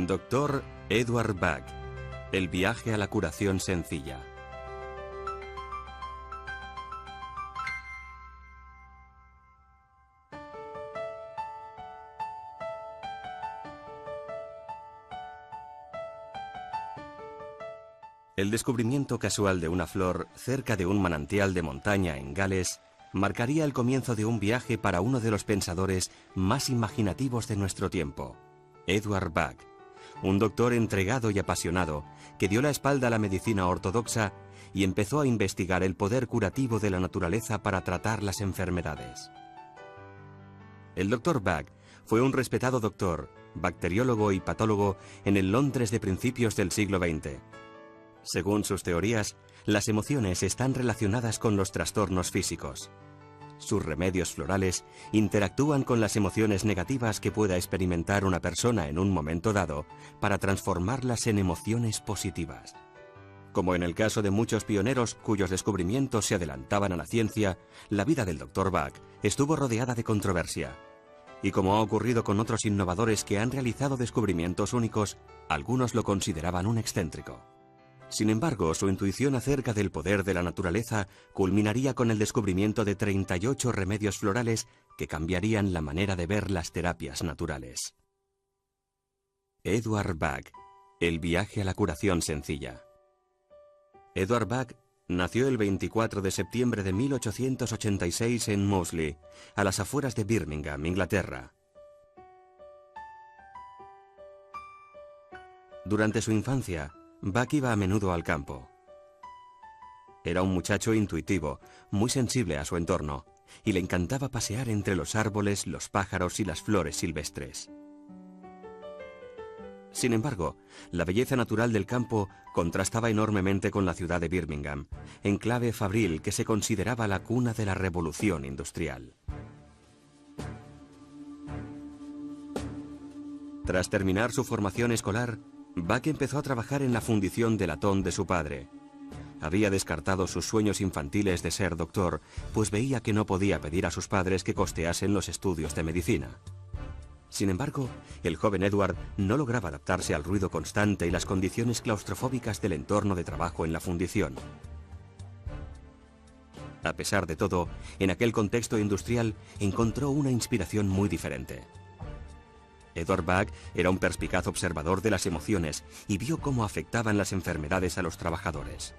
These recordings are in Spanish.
Dr. Edward Bug. El viaje a la curación sencilla. El descubrimiento casual de una flor cerca de un manantial de montaña en Gales marcaría el comienzo de un viaje para uno de los pensadores más imaginativos de nuestro tiempo, Edward Bug, un doctor entregado y apasionado que dio la espalda a la medicina ortodoxa y empezó a investigar el poder curativo de la naturaleza para tratar las enfermedades. El Dr. Bug fue un respetado doctor, bacteriólogo y patólogo en el Londres de principios del siglo XX. Según sus teorías, las emociones están relacionadas con los trastornos físicos. Sus remedios florales interactúan con las emociones negativas que pueda experimentar una persona en un momento dado para transformarlas en emociones positivas. Como en el caso de muchos pioneros cuyos descubrimientos se adelantaban a la ciencia, la vida del Dr. Bug estuvo rodeada de controversia. Y como ha ocurrido con otros innovadores que han realizado descubrimientos únicos, algunos lo consideraban un excéntrico. Sin embargo, su intuición acerca del poder de la naturaleza culminaría con el descubrimiento de 38 remedios florales que cambiarían la manera de ver las terapias naturales. Edward Bug. El viaje a la curación sencilla. Edward Bug nació el 24 de septiembre de 1886 en Moseley, a las afueras de Birmingham, Inglaterra. Durante su infancia, Bug iba a menudo al campo. Era un muchacho intuitivo, muy sensible a su entorno, y le encantaba pasear entre los árboles, los pájaros y las flores silvestres. Sin embargo, la belleza natural del campo contrastaba enormemente con la ciudad de Birmingham, enclave fabril que se consideraba la cuna de la revolución industrial. Tras terminar su formación escolar, Bug empezó a trabajar en la fundición de latón de su padre. Había descartado sus sueños infantiles de ser doctor, pues veía que no podía pedir a sus padres que costeasen los estudios de medicina. Sin embargo, el joven Edward no lograba adaptarse al ruido constante y las condiciones claustrofóbicas del entorno de trabajo en la fundición. A pesar de todo, en aquel contexto industrial encontró una inspiración muy diferente. Edward Bug era un perspicaz observador de las emociones y vio cómo afectaban las enfermedades a los trabajadores.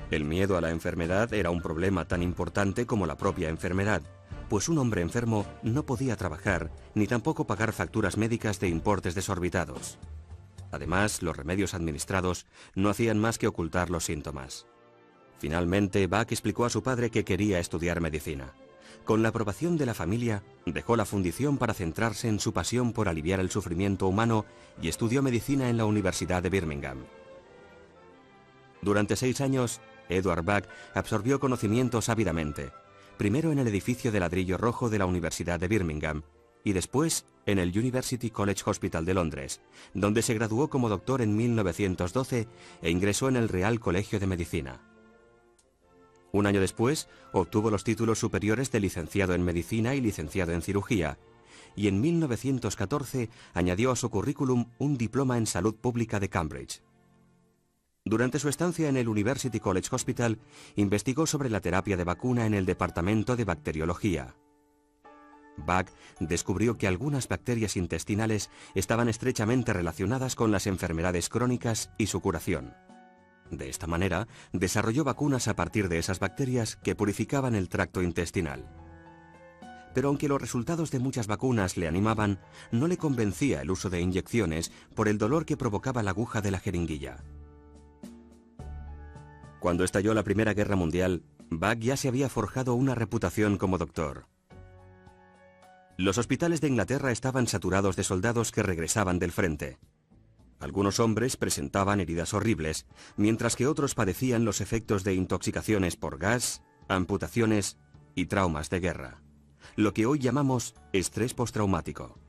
El miedo a la enfermedad era un problema tan importante como la propia enfermedad, pues un hombre enfermo no podía trabajar ni tampoco pagar facturas médicas de importes desorbitados. Además, los remedios administrados no hacían más que ocultar los síntomas. Finalmente, Bug explicó a su padre que quería estudiar medicina. Con la aprobación de la familia, dejó la fundición para centrarse en su pasión por aliviar el sufrimiento humano y estudió medicina en la Universidad de Birmingham. Durante 6 años, Edward Bug absorbió conocimientos ávidamente, primero en el edificio de ladrillo rojo de la Universidad de Birmingham y después en el University College Hospital de Londres, donde se graduó como doctor en 1912 e ingresó en el Real Colegio de Medicina. Un año después, obtuvo los títulos superiores de licenciado en Medicina y licenciado en Cirugía, y en 1914 añadió a su currículum un diploma en Salud Pública de Cambridge. Durante su estancia en el University College Hospital, investigó sobre la terapia de vacuna en el departamento de bacteriología. Bug descubrió que algunas bacterias intestinales estaban estrechamente relacionadas con las enfermedades crónicas y su curación. De esta manera, desarrolló vacunas a partir de esas bacterias que purificaban el tracto intestinal. Pero aunque los resultados de muchas vacunas le animaban, no le convencía el uso de inyecciones por el dolor que provocaba la aguja de la jeringuilla. Cuando estalló la Primera Guerra Mundial, Bug ya se había forjado una reputación como doctor. Los hospitales de Inglaterra estaban saturados de soldados que regresaban del frente. Algunos hombres presentaban heridas horribles, mientras que otros padecían los efectos de intoxicaciones por gas, amputaciones y traumas de guerra, lo que hoy llamamos estrés postraumático.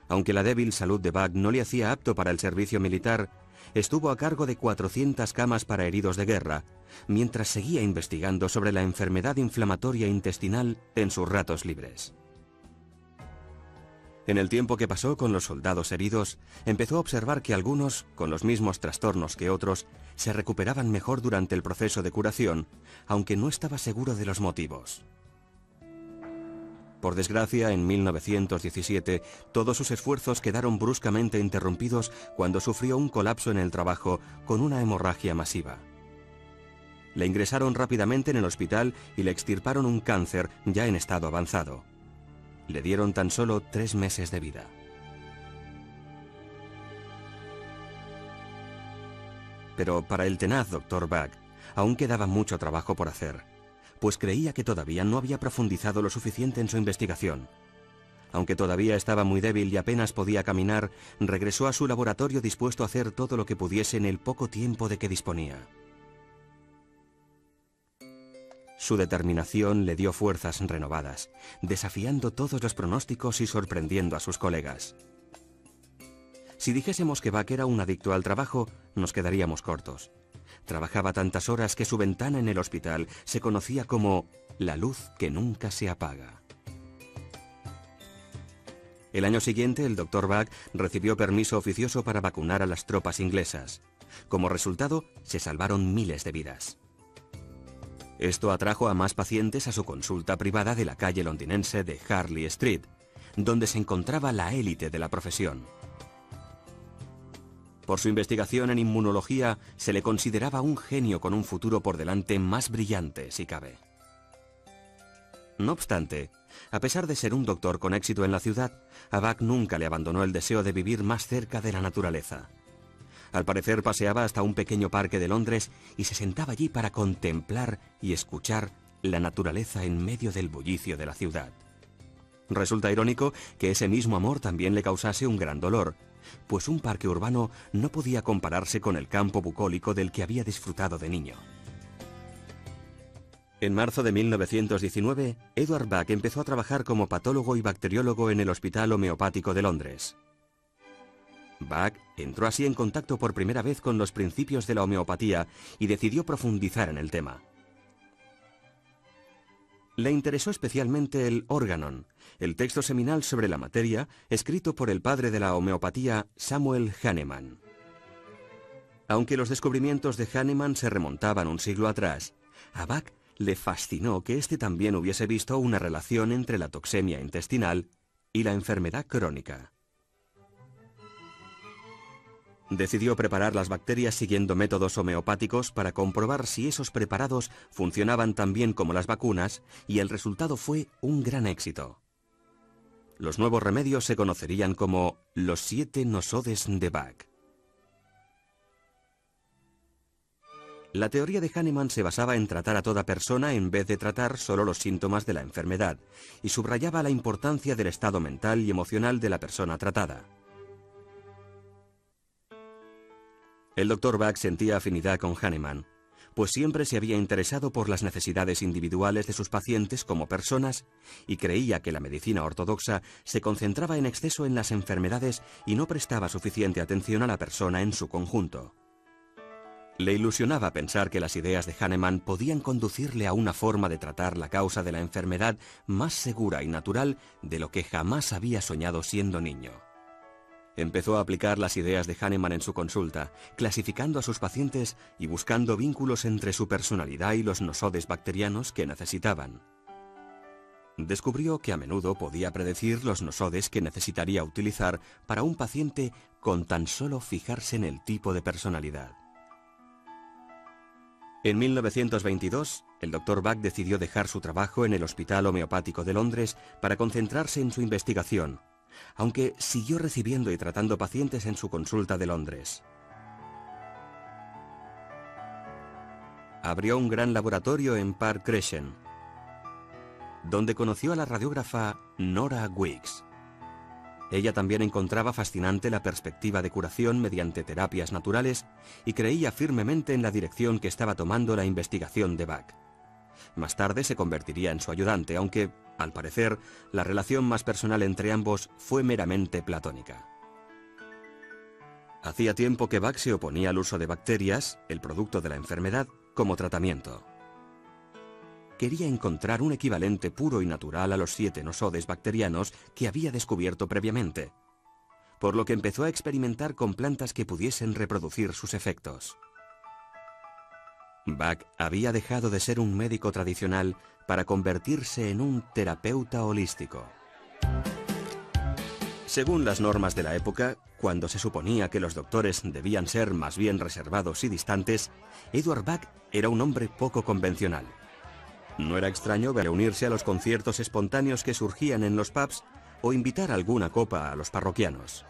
Aunque la débil salud de Bug no le hacía apto para el servicio militar, estuvo a cargo de 400 camas para heridos de guerra, mientras seguía investigando sobre la enfermedad inflamatoria intestinal en sus ratos libres. En el tiempo que pasó con los soldados heridos, empezó a observar que algunos, con los mismos trastornos que otros, se recuperaban mejor durante el proceso de curación, aunque no estaba seguro de los motivos. Por desgracia, en 1917, todos sus esfuerzos quedaron bruscamente interrumpidos cuando sufrió un colapso en el trabajo con una hemorragia masiva. Le ingresaron rápidamente en el hospital y le extirparon un cáncer ya en estado avanzado. Le dieron tan solo 3 meses de vida. Pero para el tenaz Dr. Bach aún quedaba mucho trabajo por hacer, pues creía que todavía no había profundizado lo suficiente en su investigación. Aunque todavía estaba muy débil y apenas podía caminar, regresó a su laboratorio dispuesto a hacer todo lo que pudiese en el poco tiempo de que disponía. Su determinación le dio fuerzas renovadas, desafiando todos los pronósticos y sorprendiendo a sus colegas. Si dijésemos que Bach era un adicto al trabajo, nos quedaríamos cortos. Trabajaba tantas horas que su ventana en el hospital se conocía como la luz que nunca se apaga. El año siguiente, el Dr. Bach recibió permiso oficioso para vacunar a las tropas inglesas. Como resultado, se salvaron miles de vidas. Esto atrajo a más pacientes a su consulta privada de la calle londinense de Harley Street, donde se encontraba la élite de la profesión. Por su investigación en inmunología, se le consideraba un genio con un futuro por delante más brillante, si cabe. No obstante, a pesar de ser un doctor con éxito en la ciudad, a Bach nunca le abandonó el deseo de vivir más cerca de la naturaleza. Al parecer paseaba hasta un pequeño parque de Londres y se sentaba allí para contemplar y escuchar la naturaleza en medio del bullicio de la ciudad. Resulta irónico que ese mismo amor también le causase un gran dolor, pues un parque urbano no podía compararse con el campo bucólico del que había disfrutado de niño. En marzo de 1919, Edward Bach empezó a trabajar como patólogo y bacteriólogo en el Hospital Homeopático de Londres. Bach entró así en contacto por primera vez con los principios de la homeopatía y decidió profundizar en el tema. Le interesó especialmente el Organon, el texto seminal sobre la materia, escrito por el padre de la homeopatía, Samuel Hahnemann. Aunque los descubrimientos de Hahnemann se remontaban un siglo atrás, a Bach le fascinó que éste también hubiese visto una relación entre la toxemia intestinal y la enfermedad crónica. Decidió preparar las bacterias siguiendo métodos homeopáticos para comprobar si esos preparados funcionaban tan bien como las vacunas, y el resultado fue un gran éxito. Los nuevos remedios se conocerían como los 7 nosodes de Bach. La teoría de Hahnemann se basaba en tratar a toda persona en vez de tratar solo los síntomas de la enfermedad, y subrayaba la importancia del estado mental y emocional de la persona tratada. El Dr. Bach sentía afinidad con Hahnemann, pues siempre se había interesado por las necesidades individuales de sus pacientes como personas y creía que la medicina ortodoxa se concentraba en exceso en las enfermedades y no prestaba suficiente atención a la persona en su conjunto. Le ilusionaba pensar que las ideas de Hahnemann podían conducirle a una forma de tratar la causa de la enfermedad más segura y natural de lo que jamás había soñado siendo niño. Empezó a aplicar las ideas de Hahnemann en su consulta, clasificando a sus pacientes y buscando vínculos entre su personalidad y los nosodes bacterianos que necesitaban. Descubrió que a menudo podía predecir los nosodes que necesitaría utilizar para un paciente con tan solo fijarse en el tipo de personalidad. En 1922, el Dr. Bach decidió dejar su trabajo en el Hospital Homeopático de Londres para concentrarse en su investigación, aunque siguió recibiendo y tratando pacientes en su consulta de Londres. Abrió un gran laboratorio en Park Crescent, donde conoció a la radiógrafa Nora Weeks. Ella también encontraba fascinante la perspectiva de curación mediante terapias naturales y creía firmemente en la dirección que estaba tomando la investigación de Bach. Más tarde se convertiría en su ayudante, aunque, al parecer, la relación más personal entre ambos fue meramente platónica. Hacía tiempo que Bach se oponía al uso de bacterias, el producto de la enfermedad, como tratamiento. quería encontrar un equivalente puro y natural a los 7 nosodes bacterianos que había descubierto previamente, por lo que empezó a experimentar con plantas que pudiesen reproducir sus efectos. Bach había dejado de ser un médico tradicional para convertirse en un terapeuta holístico. Según las normas de la época, cuando se suponía que los doctores debían ser más bien reservados y distantes, Eduard Bach era un hombre poco convencional. No era extraño verle unirse a los conciertos espontáneos que surgían en los pubs o invitar alguna copa a los parroquianos.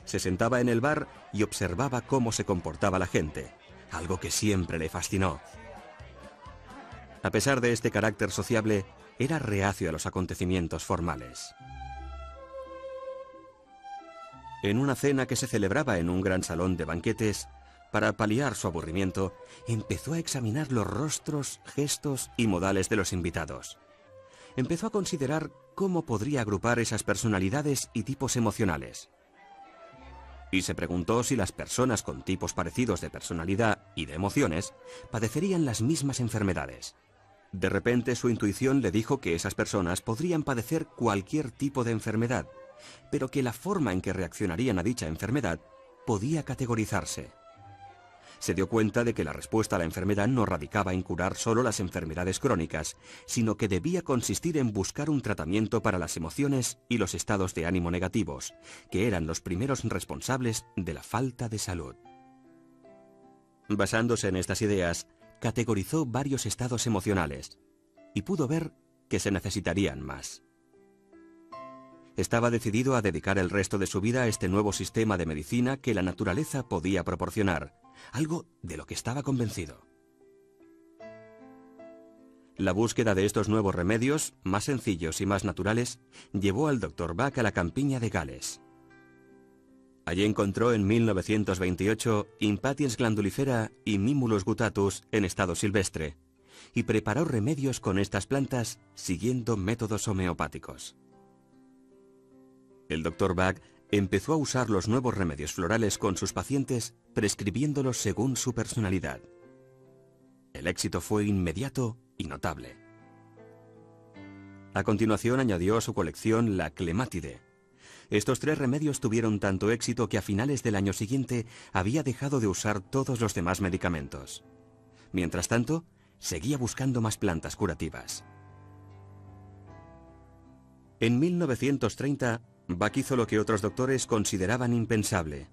Se sentaba en el bar y observaba cómo se comportaba la gente, algo que siempre le fascinó. A pesar de este carácter sociable, era reacio a los acontecimientos formales. En una cena que se celebraba en un gran salón de banquetes, para paliar su aburrimiento, empezó a examinar los rostros, gestos y modales de los invitados. Empezó a considerar cómo podría agrupar esas personalidades y tipos emocionales. Y se preguntó si las personas con tipos parecidos de personalidad y de emociones padecerían las mismas enfermedades. De repente su intuición le dijo que esas personas podrían padecer cualquier tipo de enfermedad, pero que la forma en que reaccionarían a dicha enfermedad podía categorizarse. Se dio cuenta de que la respuesta a la enfermedad no radicaba en curar solo las enfermedades crónicas, sino que debía consistir en buscar un tratamiento para las emociones y los estados de ánimo negativos, que eran los primeros responsables de la falta de salud. Basándose en estas ideas, categorizó varios estados emocionales y pudo ver que se necesitarían más. Estaba decidido a dedicar el resto de su vida a este nuevo sistema de medicina que la naturaleza podía proporcionar, algo de lo que estaba convencido. La búsqueda de estos nuevos remedios, más sencillos y más naturales, llevó al Dr. Bach a la campiña de Gales. Allí encontró en 1928 Impatiens glandulifera y Mimulus guttatus en estado silvestre, y preparó remedios con estas plantas siguiendo métodos homeopáticos. El Dr. Bach empezó a usar los nuevos remedios florales con sus pacientes, prescribiéndolos según su personalidad. El éxito fue inmediato y notable. A continuación añadió a su colección la clemátide. Estos 3 remedios tuvieron tanto éxito que a finales del año siguiente había dejado de usar todos los demás medicamentos. Mientras tanto, seguía buscando más plantas curativas. En 1930, Bach hizo lo que otros doctores consideraban impensable.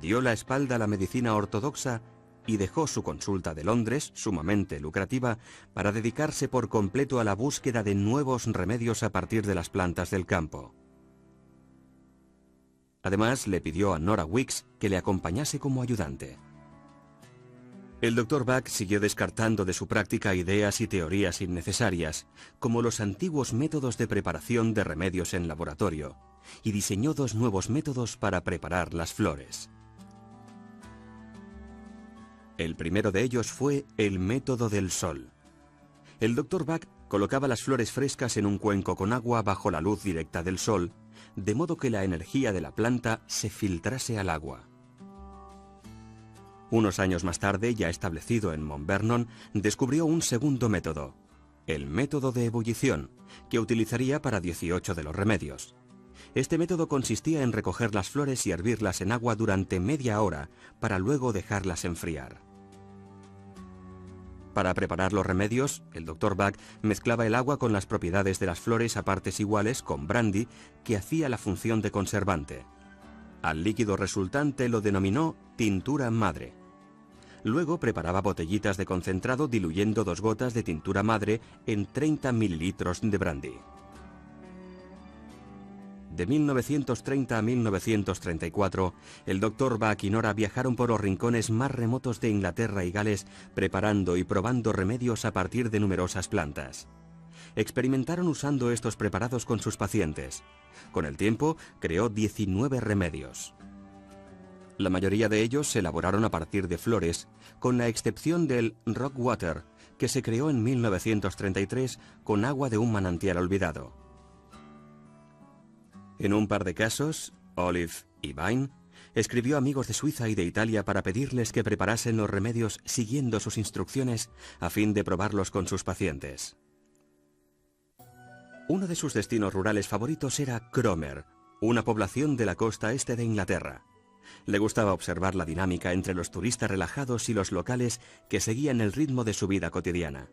Dio la espalda a la medicina ortodoxa y dejó su consulta de Londres, sumamente lucrativa, para dedicarse por completo a la búsqueda de nuevos remedios a partir de las plantas del campo. Además, le pidió a Nora Weeks que le acompañase como ayudante. El Dr. Bach siguió descartando de su práctica ideas y teorías innecesarias, como los antiguos métodos de preparación de remedios en laboratorio, y diseñó 2 nuevos métodos para preparar las flores. El primero de ellos fue el método del sol. El Dr. Bach colocaba las flores frescas en un cuenco con agua bajo la luz directa del sol, de modo que la energía de la planta se filtrase al agua. Unos años más tarde, ya establecido en Mount Vernon, descubrió un segundo método, el método de ebullición, que utilizaría para 18 de los remedios. Este método consistía en recoger las flores y hervirlas en agua durante media hora para luego dejarlas enfriar. Para preparar los remedios, el Dr. Bach mezclaba el agua con las propiedades de las flores a partes iguales con brandy, que hacía la función de conservante. Al líquido resultante lo denominó tintura madre. Luego preparaba botellitas de concentrado diluyendo 2 gotas de tintura madre en 30 mililitros de brandy. De 1930 a 1934, el Dr. Bach y Nora viajaron por los rincones más remotos de Inglaterra y Gales, preparando y probando remedios a partir de numerosas plantas. Experimentaron usando estos preparados con sus pacientes. Con el tiempo, creó 19 remedios. La mayoría de ellos se elaboraron a partir de flores, con la excepción del Rock Water, que se creó en 1933 con agua de un manantial olvidado. En un par de casos, Olive y Vine, Escribió a amigos de Suiza y de Italia para pedirles que preparasen los remedios siguiendo sus instrucciones a fin de probarlos con sus pacientes. Uno de sus destinos rurales favoritos era Cromer, una población de la costa este de Inglaterra. Le gustaba observar la dinámica entre los turistas relajados y los locales que seguían el ritmo de su vida cotidiana.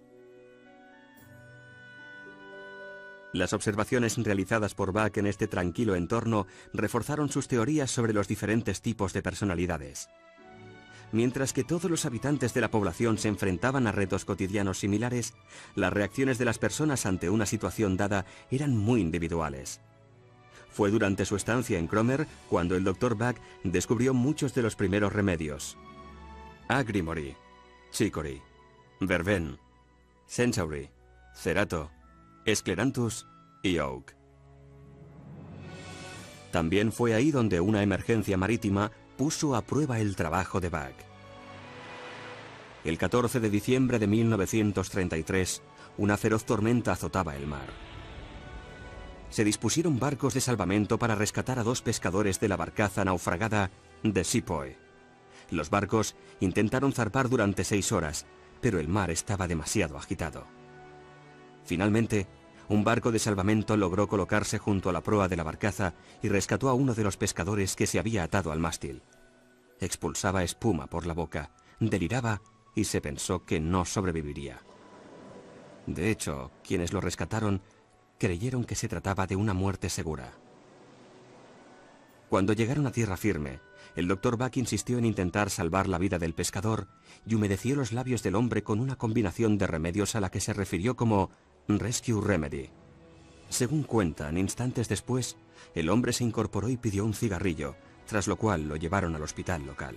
Las observaciones realizadas por Bach en este tranquilo entorno reforzaron sus teorías sobre los diferentes tipos de personalidades. Mientras que todos los habitantes de la población se enfrentaban a retos cotidianos similares, las reacciones de las personas ante una situación dada eran muy individuales. Fue durante su estancia en Cromer cuando el Dr. Bach descubrió muchos de los primeros remedios: Agrimory, Chicory, Verben, Centaury, Cerato, Scleranthus y Oak. También fue ahí donde una emergencia marítima puso a prueba el trabajo de Bach. El 14 de diciembre de 1933, una feroz tormenta azotaba el mar. Se dispusieron barcos de salvamento para rescatar a 2 pescadores de la barcaza naufragada The Sepoy. Los barcos intentaron zarpar durante 6 horas, pero el mar estaba demasiado agitado. Finalmente, un barco de salvamento logró colocarse junto a la proa de la barcaza y rescató a uno de los pescadores que se había atado al mástil. Expulsaba espuma por la boca, deliraba y se pensó que no sobreviviría. De hecho, quienes lo rescataron creyeron que se trataba de una muerte segura. Cuando llegaron a tierra firme, el Dr. Bach insistió en intentar salvar la vida del pescador y humedeció los labios del hombre con una combinación de remedios a la que se refirió como Rescue Remedy. Según cuentan, instantes después, el hombre se incorporó y pidió un cigarrillo, tras lo cual lo llevaron al hospital local.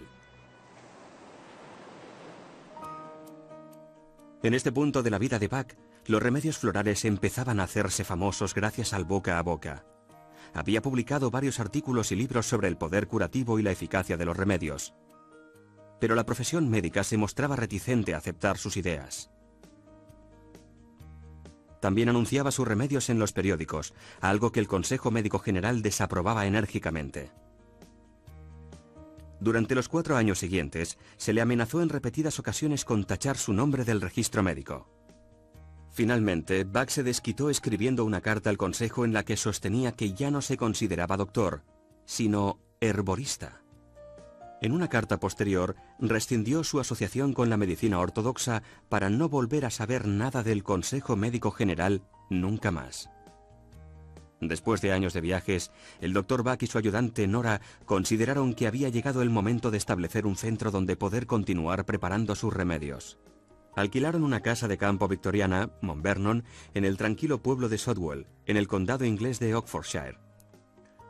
En este punto de la vida de Bach, los remedios florales empezaban a hacerse famosos gracias al boca a boca. Había publicado varios artículos y libros sobre el poder curativo y la eficacia de los remedios. Pero la profesión médica se mostraba reticente a aceptar sus ideas. También anunciaba sus remedios en los periódicos, algo que el Consejo Médico General desaprobaba enérgicamente. Durante los 4 años siguientes, se le amenazó en repetidas ocasiones con tachar su nombre del registro médico. Finalmente, Bach se desquitó escribiendo una carta al Consejo en la que sostenía que ya no se consideraba doctor, sino herborista. En una carta posterior, rescindió su asociación con la medicina ortodoxa para no volver a saber nada del Consejo Médico General nunca más. Después de años de viajes, el Dr. Bach y su ayudante Nora consideraron que había llegado el momento de establecer un centro donde poder continuar preparando sus remedios. Alquilaron una casa de campo victoriana, Mount Vernon, en el tranquilo pueblo de Shotwell, en el condado inglés de Oxfordshire.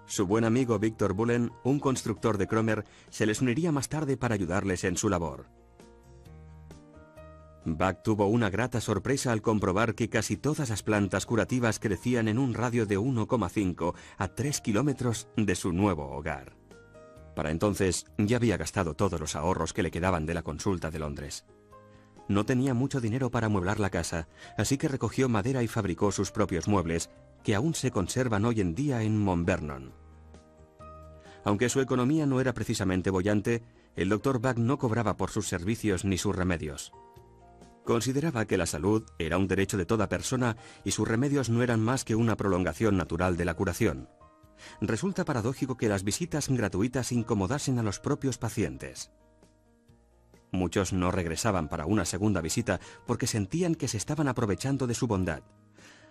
Su buen amigo Victor Bullen, un constructor de Cromer, se les uniría más tarde para ayudarles en su labor. Bach tuvo una grata sorpresa al comprobar que casi todas las plantas curativas crecían en un radio de 1,5 a 3 kilómetros de su nuevo hogar. Para entonces ya había gastado todos los ahorros que le quedaban de la consulta de Londres. No tenía mucho dinero para amueblar la casa, así que recogió madera y fabricó sus propios muebles, que aún se conservan hoy en día en Mount Vernon. Aunque su economía no era precisamente boyante, el Dr. Bach no cobraba por sus servicios ni sus remedios. Consideraba que la salud era un derecho de toda persona y sus remedios no eran más que una prolongación natural de la curación. Resulta paradójico que las visitas gratuitas incomodasen a los propios pacientes. Muchos no regresaban para una segunda visita porque sentían que se estaban aprovechando de su bondad.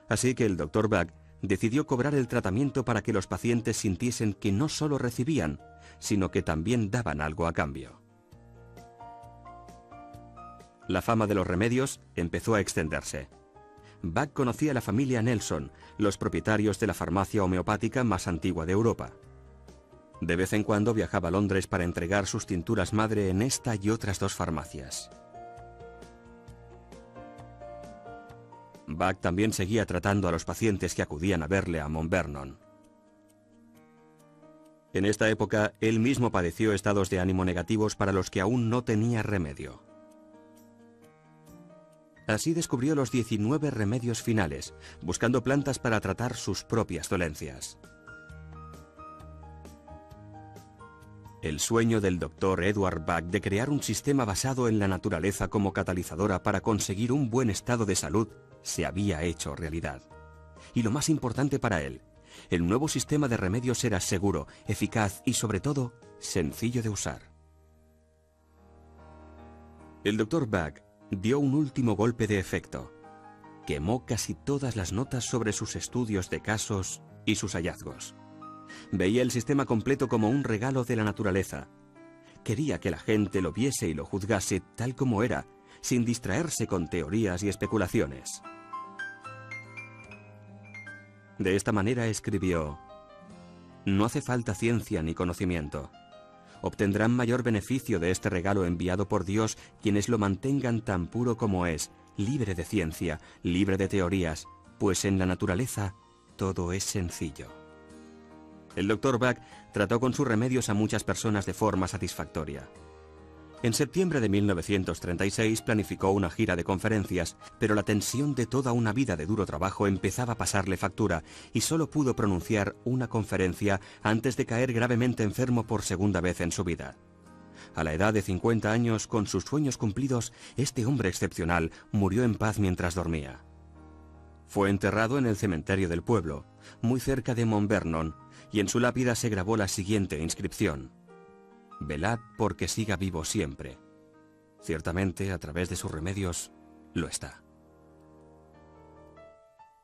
Así que el Dr. Bach decidió cobrar el tratamiento para que los pacientes sintiesen que no solo recibían, sino que también daban algo a cambio. La fama de los remedios empezó a extenderse. Bach conocía a la familia Nelson, los propietarios de la farmacia homeopática más antigua de Europa. De vez en cuando viajaba a Londres para entregar sus tinturas madre en esta y otras 2 farmacias. Bach también seguía tratando a los pacientes que acudían a verle a Mount Vernon. En esta época, él mismo padeció estados de ánimo negativos para los que aún no tenía remedio. Así descubrió los 19 remedios finales, buscando plantas para tratar sus propias dolencias. El sueño del Dr. Edward Bach de crear un sistema basado en la naturaleza como catalizadora para conseguir un buen estado de salud se había hecho realidad. Y lo más importante para él, el nuevo sistema de remedios era seguro, eficaz y sobre todo, sencillo de usar. El Dr. Bach dio un último golpe de efecto. Quemó casi todas las notas sobre sus estudios de casos y sus hallazgos. Veía el sistema completo como un regalo de la naturaleza. Quería que la gente lo viese y lo juzgase tal como era, sin distraerse con teorías y especulaciones. De esta manera escribió: no hace falta ciencia ni conocimiento. Obtendrán mayor beneficio de este regalo enviado por Dios quienes lo mantengan tan puro como es, libre de ciencia, libre de teorías, pues en la naturaleza todo es sencillo. El Dr. Bach trató con sus remedios a muchas personas de forma satisfactoria. En septiembre de 1936 planificó una gira de conferencias, pero la tensión de toda una vida de duro trabajo empezaba a pasarle factura y solo pudo pronunciar una conferencia antes de caer gravemente enfermo por segunda vez en su vida. A la edad de 50 años, con sus sueños cumplidos, este hombre excepcional murió en paz mientras dormía. Fue enterrado en el cementerio del pueblo, muy cerca de Mount Vernon, y en su lápida se grabó la siguiente inscripción: velad porque siga vivo siempre. Ciertamente, a través de sus remedios, lo está.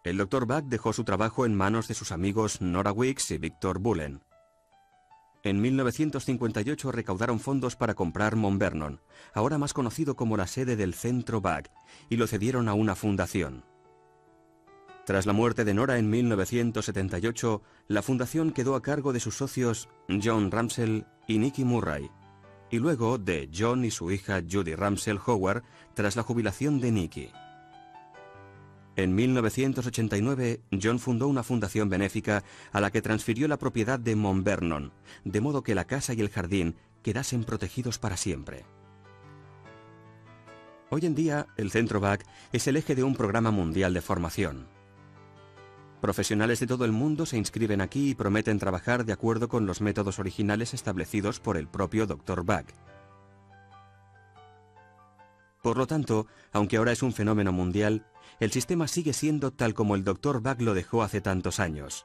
El Dr. Bach dejó su trabajo en manos de sus amigos Nora Weeks y Victor Bullen. En 1958 recaudaron fondos para comprar Mount Vernon, ahora más conocido como la sede del Centro Bach, y lo cedieron a una fundación. Tras la muerte de Nora en 1978, la fundación quedó a cargo de sus socios John Ramsell y Nicky Murray, y luego de John y su hija Judy Ramsell Howard tras la jubilación de Nicky. En 1989, John fundó una fundación benéfica a la que transfirió la propiedad de Mount Vernon, de modo que la casa y el jardín quedasen protegidos para siempre. Hoy en día, el Centro Bach es el eje de un programa mundial de formación. Profesionales de todo el mundo se inscriben aquí y prometen trabajar de acuerdo con los métodos originales establecidos por el propio Dr. Bach. Por lo tanto, aunque ahora es un fenómeno mundial, el sistema sigue siendo tal como el Dr. Bach lo dejó hace tantos años.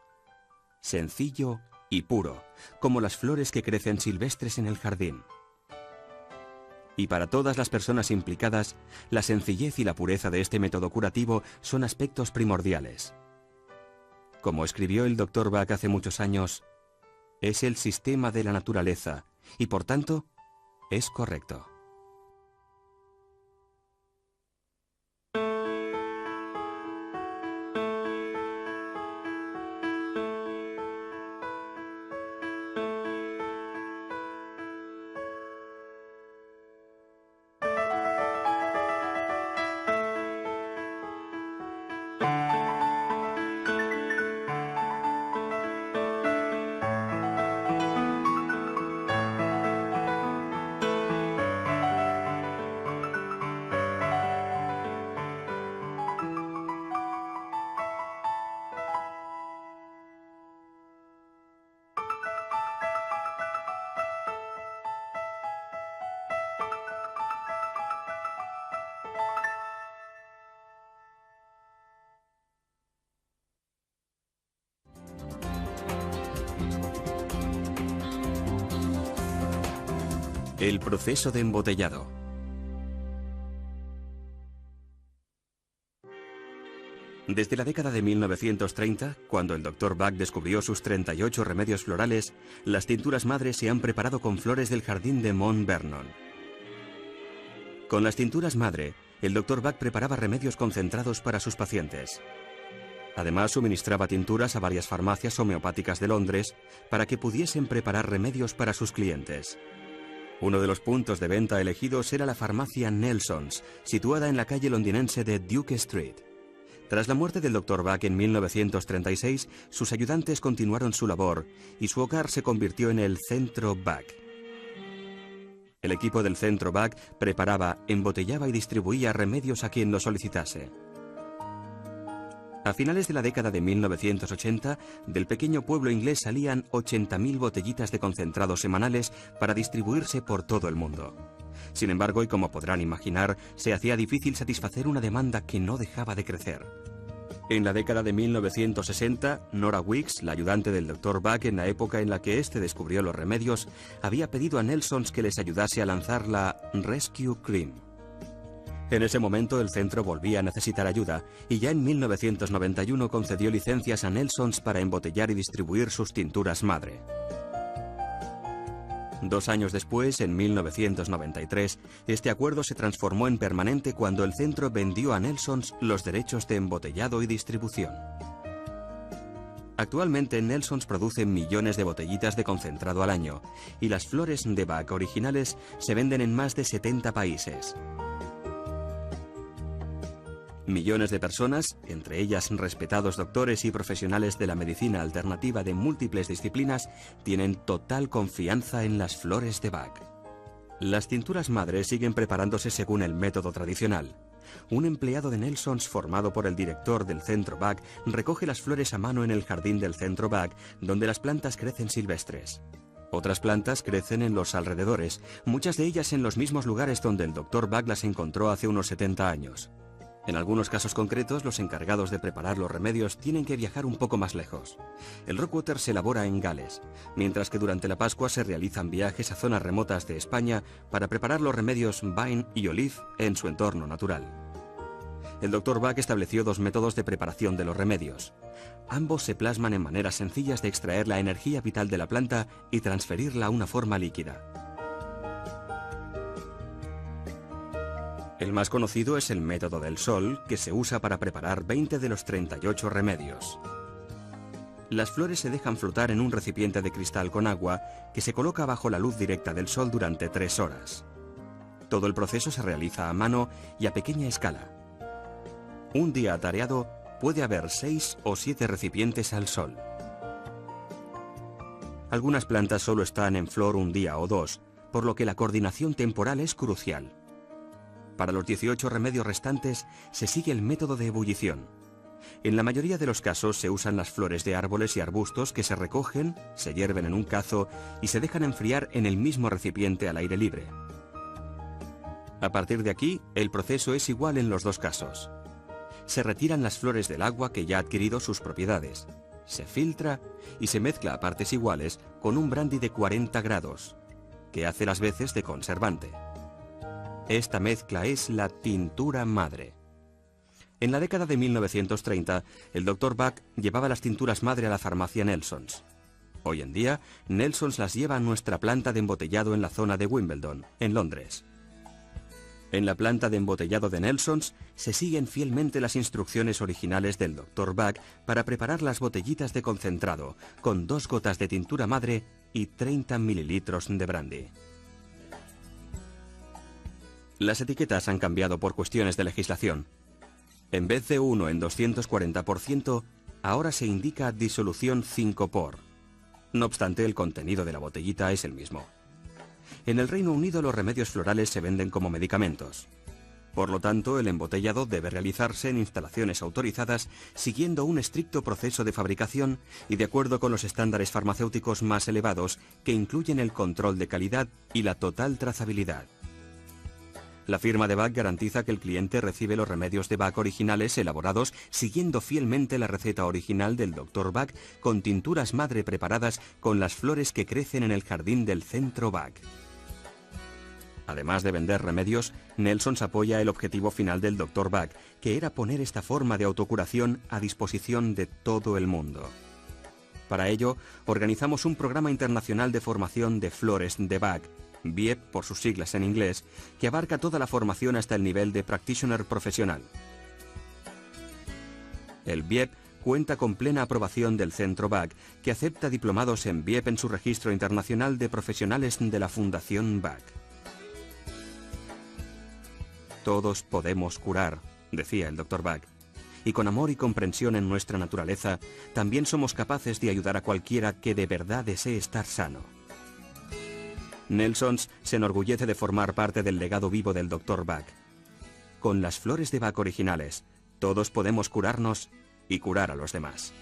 Sencillo y puro, como las flores que crecen silvestres en el jardín. Y para todas las personas implicadas, la sencillez y la pureza de este método curativo son aspectos primordiales. Como escribió el Dr. Bach hace muchos años, es el sistema de la naturaleza y por tanto, es correcto. El proceso de embotellado. Desde la década de 1930, cuando el Dr. Bach descubrió sus 38 remedios florales, las tinturas madre se han preparado con flores del jardín de Mount Vernon. Con las tinturas madre, el Dr. Bach preparaba remedios concentrados para sus pacientes. Además, suministraba tinturas a varias farmacias homeopáticas de Londres para que pudiesen preparar remedios para sus clientes. Uno de los puntos de venta elegidos era la farmacia Nelson's, situada en la calle londinense de Duke Street. Tras la muerte del Dr. Bach en 1936, sus ayudantes continuaron su labor y su hogar se convirtió en el Centro Bach. El equipo del Centro Bach preparaba, embotellaba y distribuía remedios a quien lo solicitase. A finales de la década de 1980, del pequeño pueblo inglés salían 80.000 botellitas de concentrado semanales para distribuirse por todo el mundo. Sin embargo, y como podrán imaginar, se hacía difícil satisfacer una demanda que no dejaba de crecer. En la década de 1960, Nora Weeks, la ayudante del Dr. Buck en la época en la que éste descubrió los remedios, había pedido a Nelsons que les ayudase a lanzar la Rescue Cream. En ese momento el centro volvía a necesitar ayuda y ya en 1991 concedió licencias a Nelsons para embotellar y distribuir sus tinturas madre. 2 años después, en 1993, este acuerdo se transformó en permanente cuando el centro vendió a Nelsons los derechos de embotellado y distribución. Actualmente Nelsons produce millones de botellitas de concentrado al año y las flores de Buck originales se venden en más de 70 países. Millones de personas, entre ellas respetados doctores y profesionales de la medicina alternativa de múltiples disciplinas, tienen total confianza en las flores de Buck. Las tinturas madre siguen preparándose según el método tradicional. Un empleado de Nelsons formado por el director del Centro Buck recoge las flores a mano en el jardín del Centro Buck, donde las plantas crecen silvestres. Otras plantas crecen en los alrededores, muchas de ellas en los mismos lugares donde el Dr. Buck las encontró hace unos 70 años. En algunos casos concretos, los encargados de preparar los remedios tienen que viajar un poco más lejos. El Rockwater se elabora en Gales, mientras que durante la Pascua se realizan viajes a zonas remotas de España para preparar los remedios Vine y Olive en su entorno natural. El Dr. Buck estableció 2 métodos de preparación de los remedios. Ambos se plasman en maneras sencillas de extraer la energía vital de la planta y transferirla a una forma líquida. El más conocido es el método del sol, que se usa para preparar 20 de los 38 remedios. Las flores se dejan flotar en un recipiente de cristal con agua que se coloca bajo la luz directa del sol durante 3 horas. Todo el proceso se realiza a mano y a pequeña escala. Un día atareado puede haber 6 o 7 recipientes al sol. Algunas plantas solo están en flor un día o 2, por lo que la coordinación temporal es crucial. Para los 18 remedios restantes se sigue el método de ebullición. En la mayoría de los casos se usan las flores de árboles y arbustos que se recogen, se hierven en un cazo y se dejan enfriar en el mismo recipiente al aire libre. A partir de aquí, el proceso es igual en los 2 casos. Se retiran las flores del agua que ya ha adquirido sus propiedades, se filtra y se mezcla a partes iguales con un brandy de 40 grados, que hace las veces de conservante. Esta mezcla es la tintura madre. En la década de 1930, el Dr. Buck llevaba las tinturas madre a la farmacia Nelsons. Hoy en día, Nelsons las lleva a nuestra planta de embotellado en la zona de Wimbledon, en Londres. En la planta de embotellado de Nelsons se siguen fielmente las instrucciones originales del Dr. Buck para preparar las botellitas de concentrado, con 2 gotas de tintura madre y 30 mililitros de brandy. Las etiquetas han cambiado por cuestiones de legislación. En vez de 1 en 240%, ahora se indica disolución 5 por. No obstante, el contenido de la botellita es el mismo. En el Reino Unido los remedios florales se venden como medicamentos. Por lo tanto, el embotellado debe realizarse en instalaciones autorizadas siguiendo un estricto proceso de fabricación y de acuerdo con los estándares farmacéuticos más elevados que incluyen el control de calidad y la total trazabilidad. La firma de Buck garantiza que el cliente recibe los remedios de Buck originales elaborados siguiendo fielmente la receta original del Dr. Buck con tinturas madre preparadas con las flores que crecen en el jardín del Centro Buck. Además de vender remedios, Nelsons apoya el objetivo final del Dr. Buck, que era poner esta forma de autocuración a disposición de todo el mundo. Para ello, organizamos un programa internacional de formación de flores de Buck, BIEP por sus siglas en inglés, que abarca toda la formación hasta el nivel de practitioner profesional. El BIEP cuenta con plena aprobación del Centro Buck, que acepta diplomados en BIEP en su registro internacional de profesionales de la Fundación Buck. Todos podemos curar, decía el Dr. Buck, y con amor y comprensión en nuestra naturaleza, también somos capaces de ayudar a cualquiera que de verdad desee estar sano. Nelsons se enorgullece de formar parte del legado vivo del Dr. Buck. Con las flores de Buck originales, todos podemos curarnos y curar a los demás.